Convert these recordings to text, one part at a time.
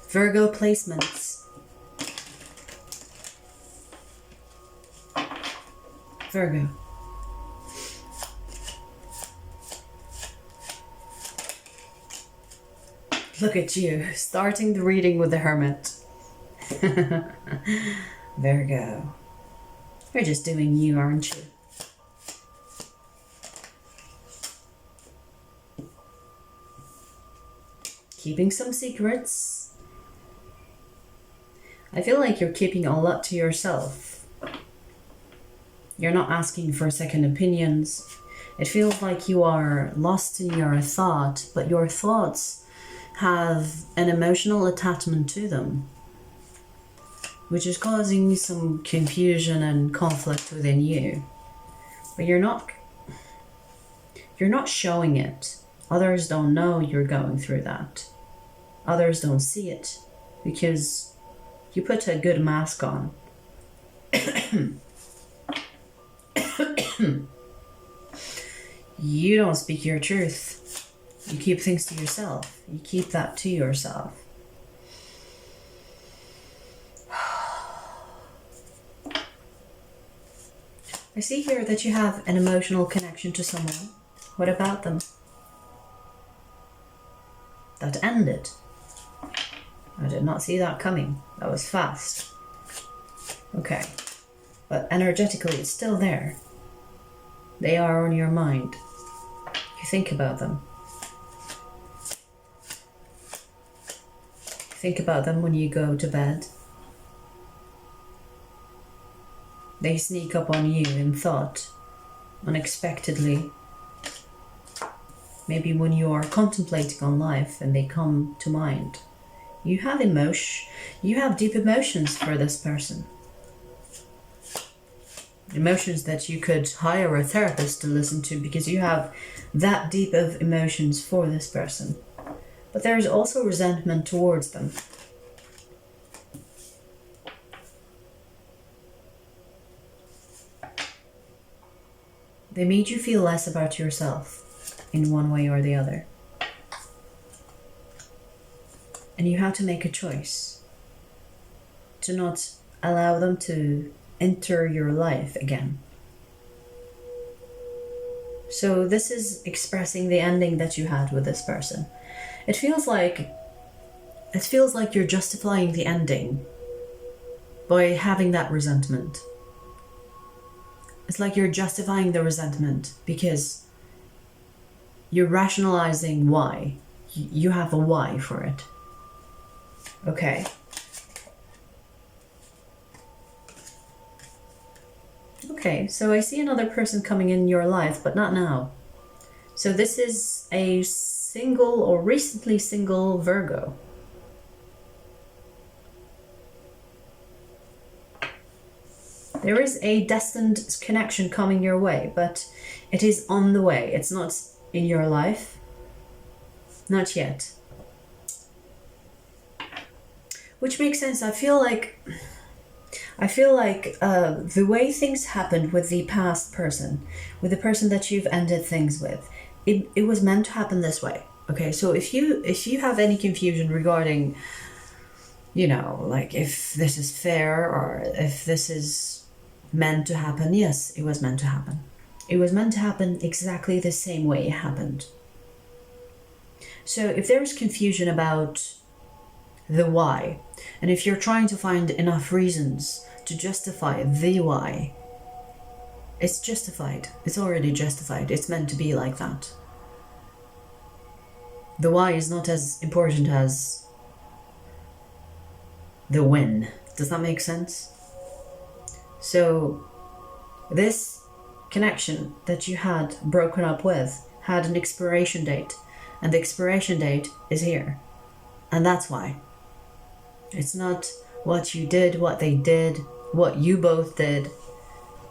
Virgo placements. Virgo. Look at you, starting the reading with the Hermit. Virgo. You're just doing you, aren't you? Keeping some secrets. I feel like you're keeping a lot to yourself. You're not asking for second opinions. It feels like you are lost in your thought, but your thoughts have an emotional attachment to them, which is causing some confusion and conflict within you. But you're not showing it. Others don't know you're going through that. Others don't see it because you put a good mask on. You don't speak your truth. You keep things to yourself. You keep that to yourself. I see here that you have an emotional connection to someone. What about them? That ended. I did not see that coming. That was fast. Okay. But energetically, it's still there. They are on your mind. You think about them. You think about them when you go to bed. They sneak up on you in thought, unexpectedly. Maybe when you are contemplating on life and they come to mind. You have emotion. You have deep emotions for this person. Emotions that you could hire a therapist to listen to because you have that deep of emotions for this person. But there is also resentment towards them. They made you feel less about yourself in one way or the other. And you have to make a choice to not allow them to enter your life again. So this is expressing the ending that you had with this person. It feels like you're justifying the ending by having that resentment. It's like you're justifying the resentment because you're rationalizing why. You have a why for it. Okay. Okay, so I see another person coming in your life, but not now. So this is a single or recently single Virgo. There is a destined connection coming your way, but it is on the way. It's not in your life. Not yet. Which makes sense. I feel like the way things happened with the past person, with the person that you've ended things with, it was meant to happen this way. Okay, so if you have any confusion regarding, like if this is fair or if this is meant to happen, yes, it was meant to happen. It was meant to happen exactly the same way it happened. So if there is confusion about the why, and if you're trying to find enough reasons to justify the why, it's justified. It's already justified. It's meant to be like that. The why is not as important as the when. Does that make sense? So this connection that you had broken up with had an expiration date, and the expiration date is here. And that's why. It's not what you did, what they did, what you both did.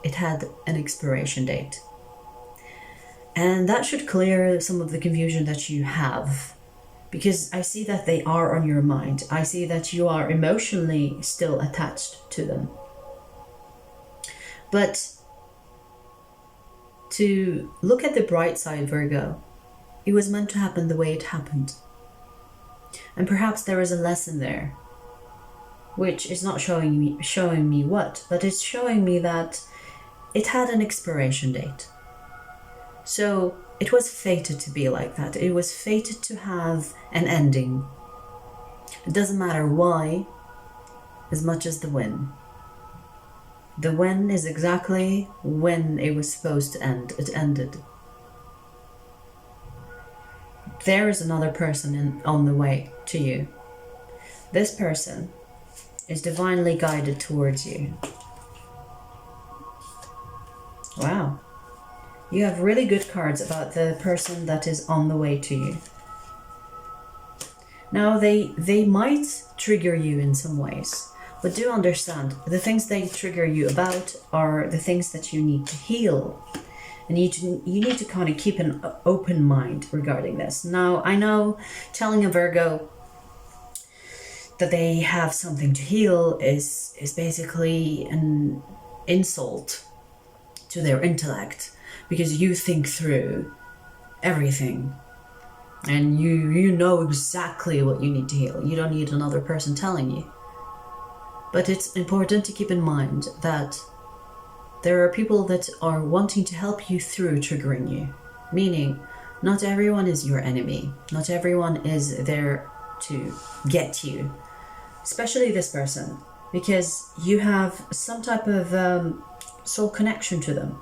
It had an expiration date. And that should clear some of the confusion that you have. Because I see that they are on your mind. I see that you are emotionally still attached to them. But to look at the bright side, Virgo, it was meant to happen the way it happened. And perhaps there is a lesson there, which is not showing me what, but it's showing me that it had an expiration date. So it was fated to be like that. It was fated to have an ending. It doesn't matter why, as much as the when. The when is exactly when it was supposed to end. It ended. There is another person on the way to you. This person is divinely guided towards you. Wow. You have really good cards about the person that is on the way to you. Now, they might trigger you in some ways, but do understand, the things they trigger you about are the things that you need to heal. And you need to kind of keep an open mind regarding this. Now, I know telling a Virgo that they have something to heal is basically an insult to their intellect, because you think through everything and you know exactly what you need to heal. You don't need another person telling you. But it's important to keep in mind that there are people that are wanting to help you through triggering you. Meaning, not everyone is your enemy. Not everyone is there to get you. Especially this person, because you have some type of soul connection to them.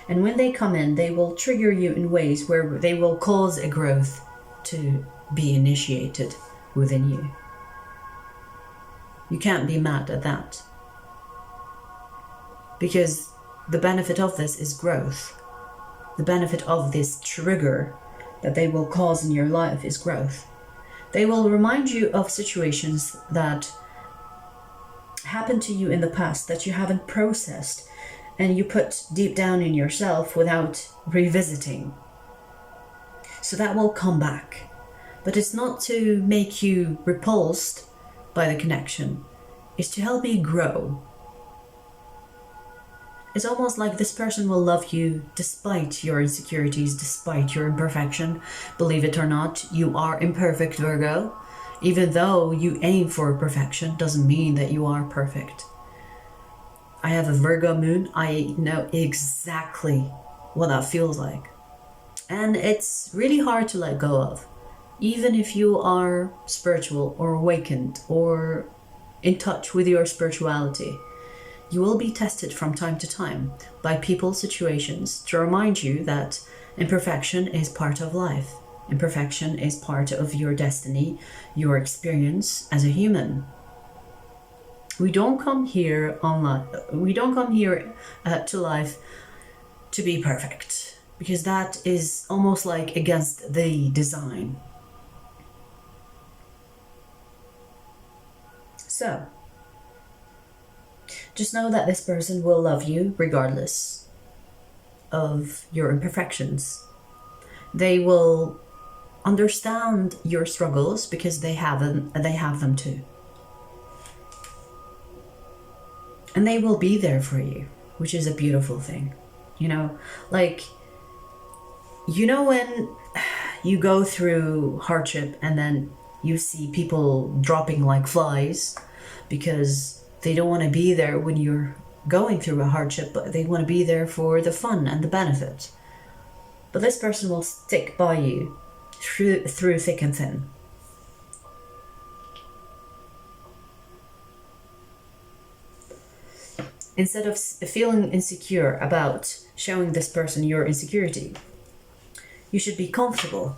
And when they come in, they will trigger you in ways where they will cause a growth to be initiated within you. You can't be mad at that. Because the benefit of this is growth. The benefit of this trigger that they will cause in your life is growth. They will remind you of situations that happened to you in the past that you haven't processed and you put deep down in yourself without revisiting. So that will come back. But it's not to make you repulsed by the connection. It's to help you grow. It's almost like this person will love you despite your insecurities, despite your imperfection. Believe it or not, you are imperfect, Virgo. Even though you aim for perfection, doesn't mean that you are perfect. I have a Virgo moon. I know exactly what that feels like. And it's really hard to let go of. Even if you are spiritual or awakened or in touch with your spirituality, you will be tested from time to time by people, situations, to remind you that imperfection is part of life. Imperfection is part of your destiny, your experience as a human. We don't come here to life to be perfect, because that is almost like against the design. So, just know that this person will love you regardless of your imperfections. They will understand your struggles because they have them too. And they will be there for you, which is a beautiful thing. You know, like, you know when you go through hardship and then you see people dropping like flies because they don't want to be there when you're going through a hardship, but they want to be there for the fun and the benefit. But this person will stick by you through thick and thin. Instead of feeling insecure about showing this person your insecurity, you should be comfortable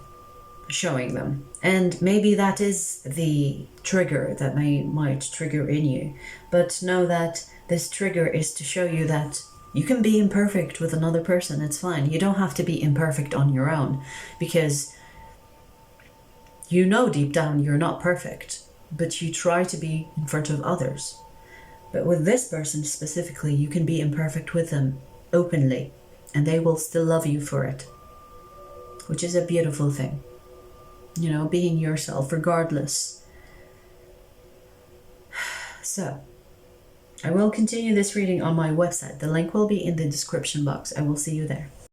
showing them. And maybe that is the trigger that might trigger in you. But know that this trigger is to show you that you can be imperfect with another person. It's fine. You don't have to be imperfect on your own, because you know deep down you're not perfect, but you try to be in front of others. But with this person specifically, you can be imperfect with them openly, and they will still love you for it, which is a beautiful thing. You know, being yourself regardless. So, I will continue this reading on my website. The link will be in the description box. I will see you there.